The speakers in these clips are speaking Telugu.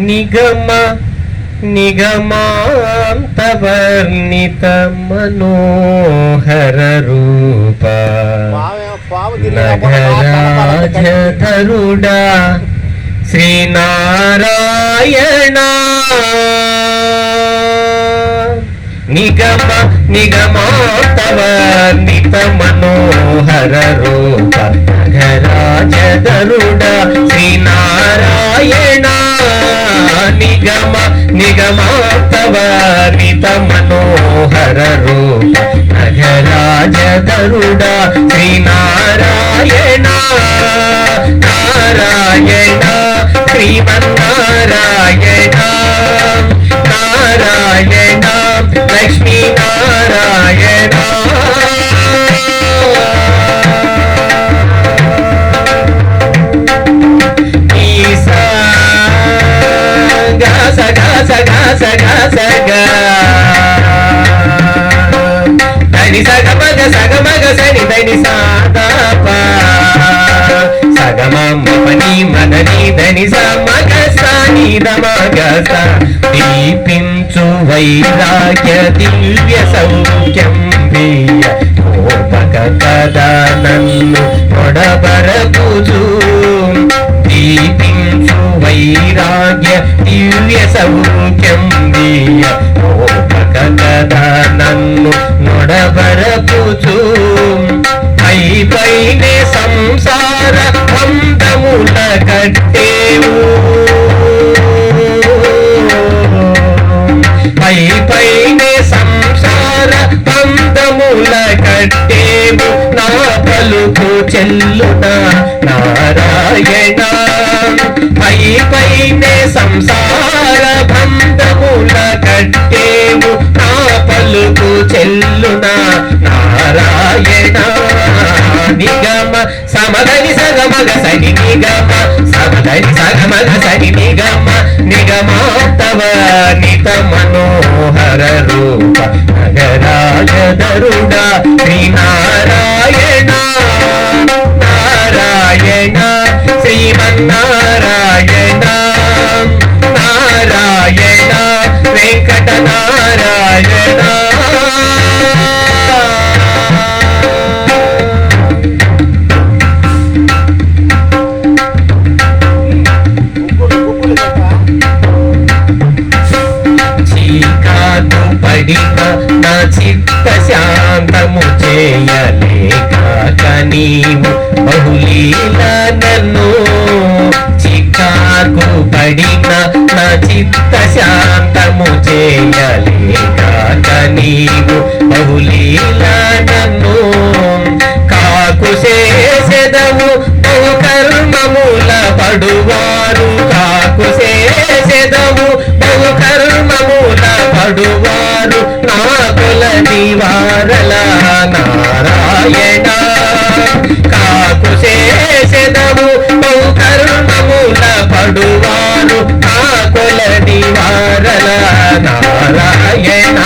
నిగమ నిగమాంతవర్ణిత మనోహర రూప నగరాజధరుడా శ్రీనారాయణ నిగమ నిగమాంతవర్ణిత మనోహర రూప నగరాజధరుడా శ్రీనారాయణ నిగమ నిగమాంతవర్ణిత మనోహర రూప నగరాజధరుడా శ్రీనారాయణ నారాయణ శ్రీమన్నారాయణ నారాయణ లక్ష్మీ నారాయణ దని సగమగ సగమగ సని దని సాదాప సగమ పని మదని దని సమగ సాని దమగ స దీపించు వైరాగ్య దివ్య సౌఖ్యం వేయ కోపక కదా నన్ను నొడబరపుచు దీపించు వైరాగ్య దివ్య సౌఖ్యం వేయ కోపక కదా నన్ను నొడబరపుచు పై పైనే సంసార బంధముల కట్టేవు పై పైనే సంసార బంధముల కట్టేవు నా పలుకు చెల్లునా నారాయణ పై పైనే సంసార బంధముల కట్టేవు నా పలుకు చెల్లునా నారాయణ నిగమ సమదని సగమగ సని నిగమ సమదని సగమగ సని నిగమ నిగమాంతవర్ణిత మనోహర రూప నగరాజధరుడా శ్రీనారాయణ నారాయణ శ్రీమన్నారాయణ నారాయణ వెంకట నారాయణ చీకాకు పడిన నా చిత్త శాంతము చేయలేక నీవు బహులీల నన్ను చికాకు పడిన నా చిత్త శాంతము చేయలేక నీవు బహులీల నన్ను కాకు చేసెదవు బహు కర్మముల పడువారు కాకు చేసెదవు బహు కర్మముల పడువారు నా కుల నివారల నారాయణ కాకు చేసెదవు బహు కర్మముల పడువారు నా కుల నివారల నారాయణ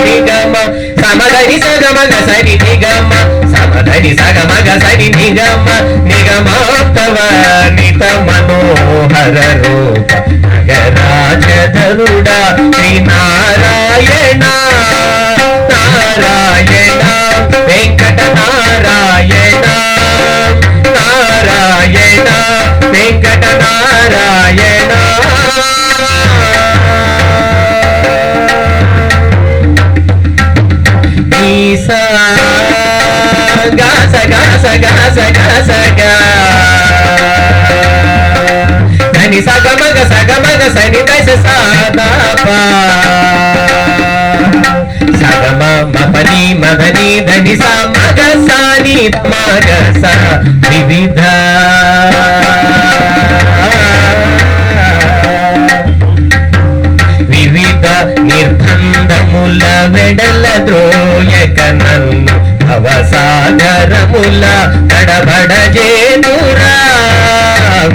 నిగమ సమదని సగమగ సరి నిగమ సమదని సగమగ సరి నిగమ నిగమాంతవర్ణిత మనోహర రూప నగరాజధరుడా శ్రీనారాయణ నారాయణ వెంకట నారాయణ నారాయణ వెంకట నారాయణ గాస గాస గాస గాస గా ధని సగమగ సగమగ సని దశ సాదాప సగమ మపని మదని ధని సమగ సాని మగ స వివిధ వివిధ నిర్బంధముల వెడల ద్రోయక నన్ను భవసాగరముల కడబడజేనురా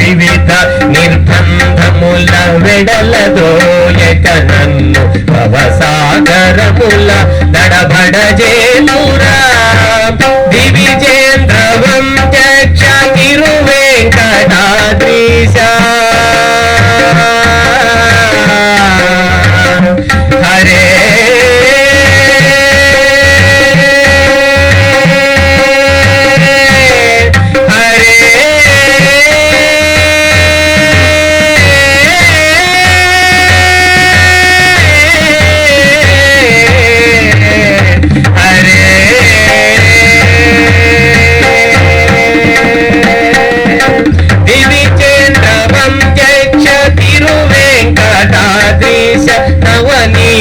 వివిధ నిర్బంధముల వెడల ద్రోయక నన్ను భవసాగరముల దడబడజేనురా దివిజేంద్రవం చక్ష తిరువేంకటాద్రీశ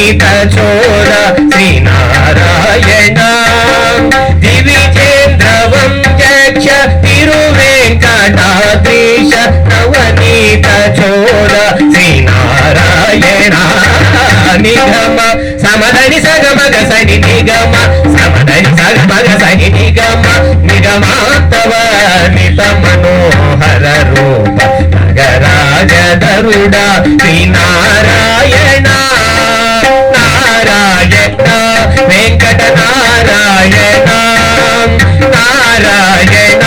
నవనీత చోర శ్రీనారాయణ దివిజేంద్రవం యక్ష తిరువేంకటాద్రీశ నవనీత చోర శ్రీనారాయణ నిగమ సమదని సగమగ సని నిగమ సమదని సగమగ సని నిగమ నిగమాతవ నిత మనోహర రూప నగరాజధరుడా శ్రీనారాయణ నారాయణ వెంకట నారాయణ నారాయణ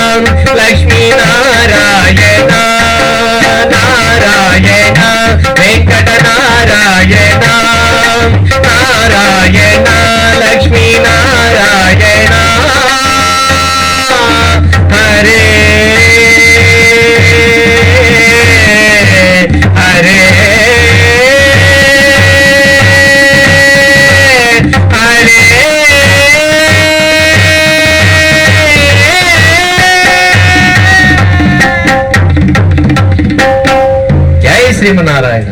లక్ష్మీ నారాయణ నారాయణ వెంకట నారాయణ నారాయణ లక్ష్మీ నారాయణ హరే హరే హరే జై శ్రీమన్నారాయణ.